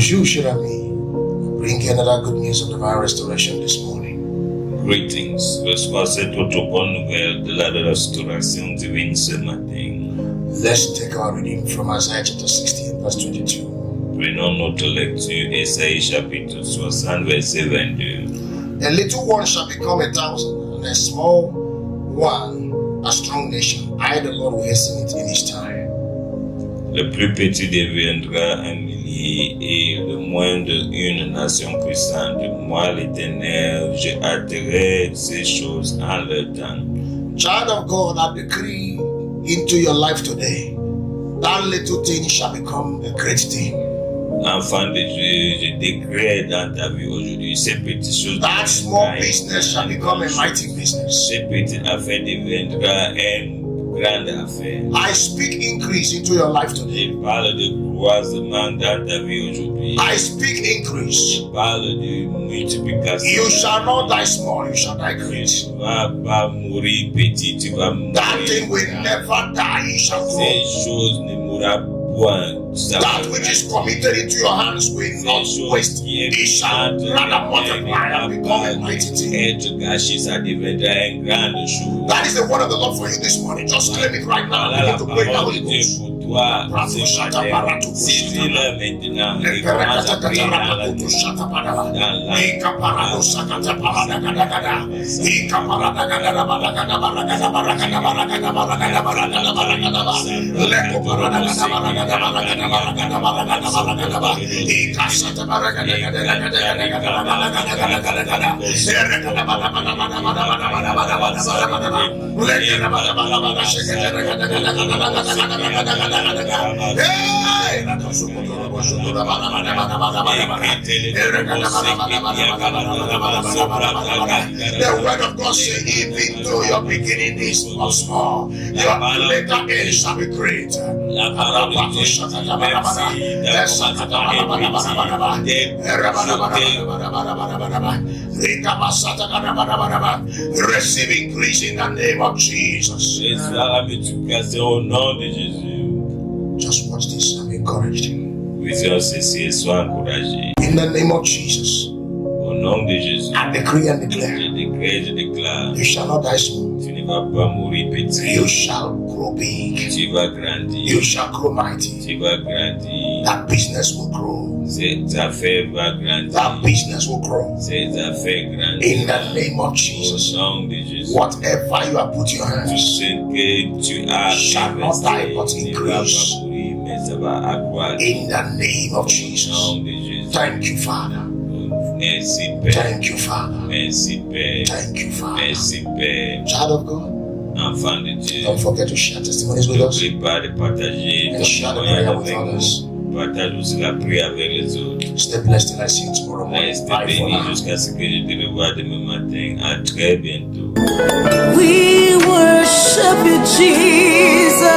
Bonjour, cher ami. Bring you another good news of divine restoration this morning. Greetings. Reçois cette autre bonne nouvelle de la restauration divine ce matin. Let's take our reading from Isaiah chapter 60, verse 22. Prenons notre lecture, Ésaïe chapitre 60, verset 22. A little one shall become 1,000, and a small one a strong nation. I, the Lord, will hasten it in his time. Le plus petit deviendra un millier et le moindre une nation puissante. Moi, l'Éternel, je hâterai ces choses en leur temps. Child of God, I decree into your life today, that little thing shall become a great thing. Enfant de Dieu, je décrète dans ta vie aujourd'hui ces petites choses. That small business shall become a mighty business. Ces petites affaires deviendront une grande affaire. I speak increase into your life today. Je parle de croisement dans ta vie aujourd'hui. I speak increase. Je parle de multiplication. You shall not die small, you shall die great. Tu vas pas mourir petit, tu vas mourir. That thing will never die, it shall grow. Ces choses ne mourront point. That which is committed into your hands will not waste. It shall rather multiply and become a mighty thing. Être gâché, ça deviendra une grande chose. That is the word of the Lord for you this morning. Just claim it right now. Begin to pray now. Dieu pour toi, saisis-le maintenant et commence à prier dans la The word of God says, even though your beginning is small, your later end shall be great. Receive increase in the name of Jesus. Just watch this and be encouraged. In the name of Jesus, Au nom de Jésus, I decree and declare, je déclare, you shall not die small. tu ne vas pas mourir petit. You shall grow big. Tu vas grandir. You shall grow mighty. Tu vas grandir. That business will grow. Cette affaire va grandir. That business will grow. Cette affaire grandir. In the name of Jesus. Au nom de Jésus. Whatever you have put your Tout hands ce que tu as shall not die but investi ne va increase. pas mourir, mais ça va accroître. In the name of Au Jesus. nom de Jésus. Thank you, Father. Merci Père. Thank you, Father. Merci Père. Thank you, Father. Merci Père. Child of God, Enfant de Dieu. don't forget to share testimonies with us. N'oublie pas de partager And ton share the témoignage prayer with avec others. nous. Partage aussi la prière avec les autres. Stay blessed till I see you tomorrow morning. Reste Bye for béni now. jusqu'à ce que je te revoie demain matin. À très bientôt. We worship you, Jesus.